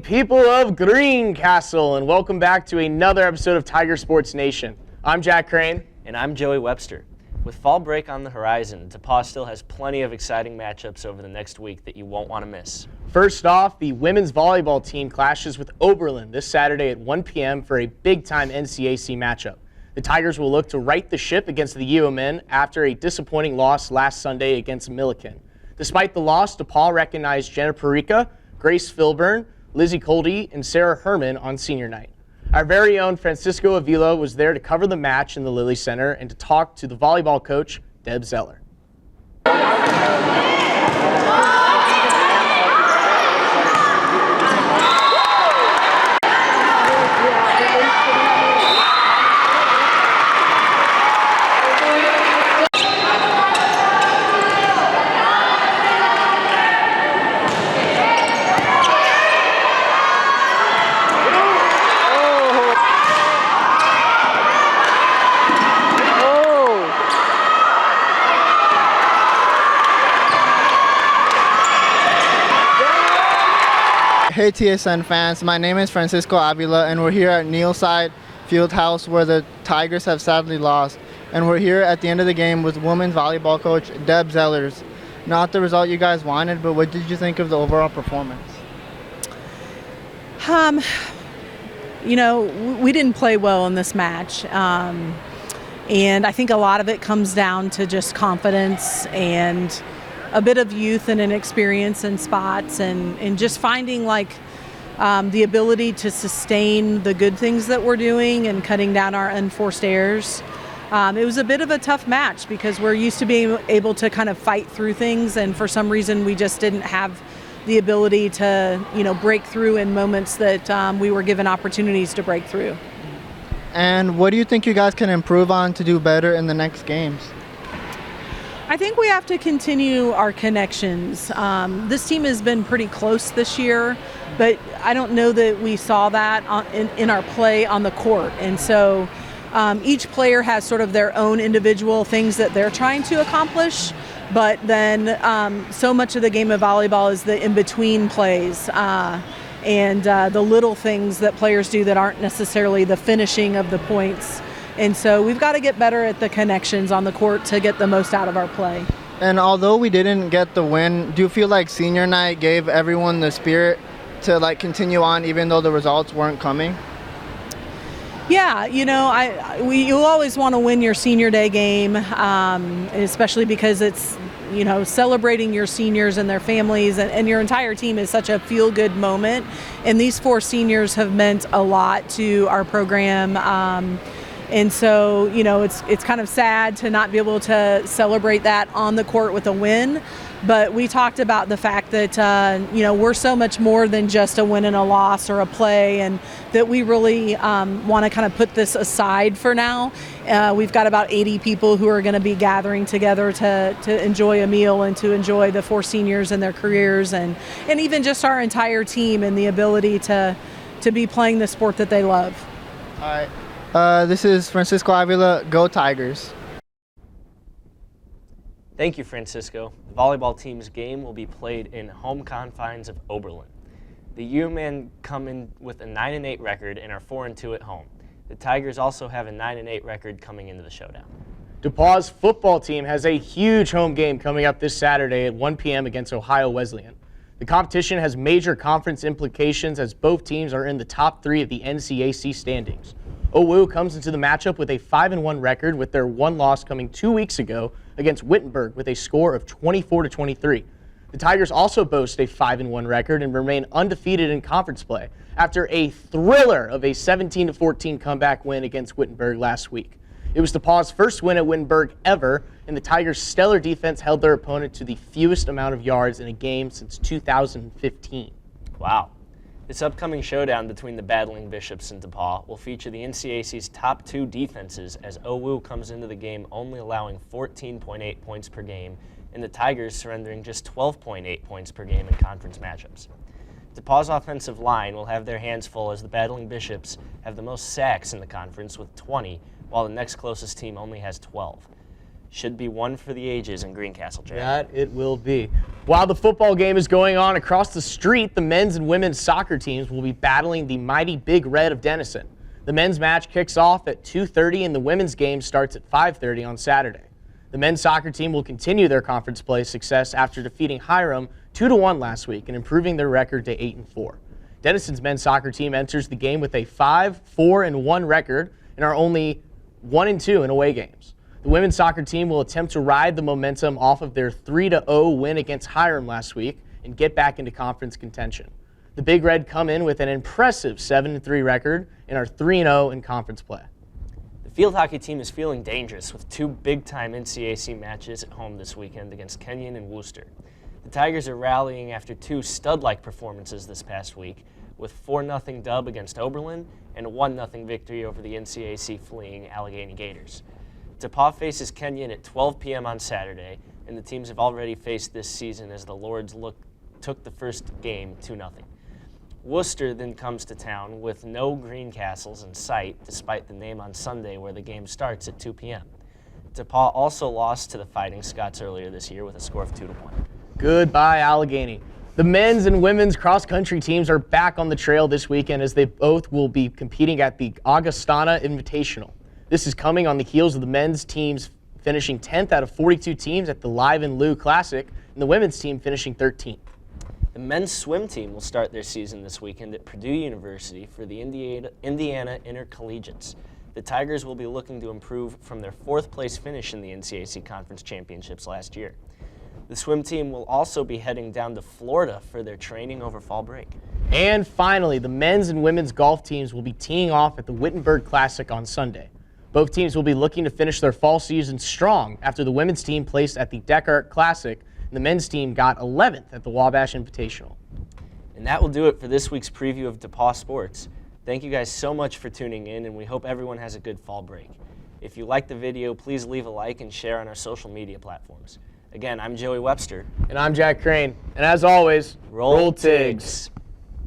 people of Greencastle, and welcome back to another episode of Tiger Sports Nation. I'm Jack Crane. And I'm Joey Webster. With fall break on the horizon, DePauw still has plenty of exciting matchups over the next week that you won't want to miss. First off, the women's volleyball team clashes with Oberlin this Saturday at 1 p.m. for a big-time NCAC matchup. The Tigers will look to right the ship against the UO men after a disappointing loss last Sunday against Milliken. Despite the loss, DePauw recognized Jenna Perica, Grace Filburn, Lizzie Coldy, and Sarah Herman on senior night. Our very own Francisco Avila was there to cover the match in the Lilly Center and to talk to the volleyball coach, Deb Zeller. Hey TSN fans, my name is Francisco Avila and we're here at Neilside Fieldhouse where the Tigers have sadly lost. And we're here at the end of the game with women's volleyball coach Deb Zellers. Not the result you guys wanted, but what did you think of the overall performance? We didn't play well in this match. And I think a lot of it comes down to just confidence and a bit of youth and inexperience in spots and just finding the ability to sustain the good things that we're doing and cutting down our unforced errors. It was a bit of a tough match because we're used to being able to kind of fight through things, and for some reason we just didn't have the ability to, break through in moments that we were given opportunities to break through. And what do you think you guys can improve on to do better in the next games? I think we have to continue our connections. This team has been pretty close this year, but I don't know that we saw that in our play on the court. And so each player has sort of their own individual things that they're trying to accomplish, but then so much of the game of volleyball is the in-between plays and the little things that players do that aren't necessarily the finishing of the points. And so we've got to get better at the connections on the court to get the most out of our play. And although we didn't get the win, do you feel like senior night gave everyone the spirit to continue on even though the results weren't coming? Yeah, you always want to win your senior day game, especially because it's, celebrating your seniors and their families and your entire team is such a feel-good moment. And these 4 seniors have meant a lot to our program. And so, it's kind of sad to not be able to celebrate that on the court with a win. But we talked about the fact that, we're so much more than just a win and a loss or a play, and that we really want to kind of put this aside for now. We've got about 80 people who are going to be gathering together to enjoy a meal and to enjoy the 4 seniors and their careers and even just our entire team and the ability to be playing the sport that they love. All right. This is Francisco Avila. Go Tigers. Thank you, Francisco. The volleyball team's game will be played in home confines of Oberlin. The U men come in with a 9-8 record and are 4-2 at home. The Tigers also have a 9-8 record coming into the showdown. DePauw's football team has a huge home game coming up this Saturday at 1 p.m. against Ohio Wesleyan. The competition has major conference implications as both teams are in the top 3 of the NCAC standings. OWU comes into the matchup with a 5-1 record, with their one loss coming 2 weeks ago against Wittenberg with a score of 24-23. The Tigers also boast a 5-1 record and remain undefeated in conference play after a thriller of a 17-14 comeback win against Wittenberg last week. It was DePauw's first win at Wittenberg ever, and the Tigers' stellar defense held their opponent to the fewest amount of yards in a game since 2015. Wow. This upcoming showdown between the battling Bishops and DePauw will feature the NCAC's top 2 defenses, as OWU comes into the game only allowing 14.8 points per game and the Tigers surrendering just 12.8 points per game in conference matchups. DePauw's offensive line will have their hands full as the battling Bishops have the most sacks in the conference with 20, while the next closest team only has 12. Should be one for the ages in Greencastle, Jay. That it will be. While the football game is going on across the street, the men's and women's soccer teams will be battling the mighty Big Red of Denison. The men's match kicks off at 2:30 and the women's game starts at 5:30 on Saturday. The men's soccer team will continue their conference play success after defeating Hiram 2-1 last week and improving their record to 8-4. Denison's men's soccer team enters the game with a 5-4-1 record and are only 1-2 in away games. The women's soccer team will attempt to ride the momentum off of their 3-0 win against Hiram last week and get back into conference contention. The Big Red come in with an impressive 7-3 record and are 3-0 in conference play. The field hockey team is feeling dangerous with 2 big-time NCAC matches at home this weekend against Kenyon and Worcester. The Tigers are rallying after 2 stud-like performances this past week, with 4-0 dub against Oberlin and a 1-0 victory over the NCAC fleeing Allegheny Gators. DePauw faces Kenyon at 12 p.m. on Saturday, and the teams have already faced this season as the Lords took the first game 2-0. Worcester then comes to town with no Greencastles in sight, despite the name on Sunday where the game starts at 2 p.m. DePauw also lost to the Fighting Scots earlier this year with a score of 2-1. Goodbye, Allegheny. The men's and women's cross-country teams are back on the trail this weekend as they both will be competing at the Augustana Invitational. This is coming on the heels of the men's teams finishing 10th out of 42 teams at the Live and Lou Classic, and the women's team finishing 13th. The men's swim team will start their season this weekend at Purdue University for the Indiana Intercollegiates. The Tigers will be looking to improve from their 4th place finish in the NCAC Conference Championships last year. The swim team will also be heading down to Florida for their training over fall break. And finally, the men's and women's golf teams will be teeing off at the Wittenberg Classic on Sunday. Both teams will be looking to finish their fall season strong after the women's team placed at the Descartes Classic and the men's team got 11th at the Wabash Invitational. And that will do it for this week's preview of DePauw Sports. Thank you guys so much for tuning in, and we hope everyone has a good fall break. If you liked the video, please leave a like and share on our social media platforms. Again, I'm Joey Webster. And I'm Jack Crane. And as always, Roll Tigs.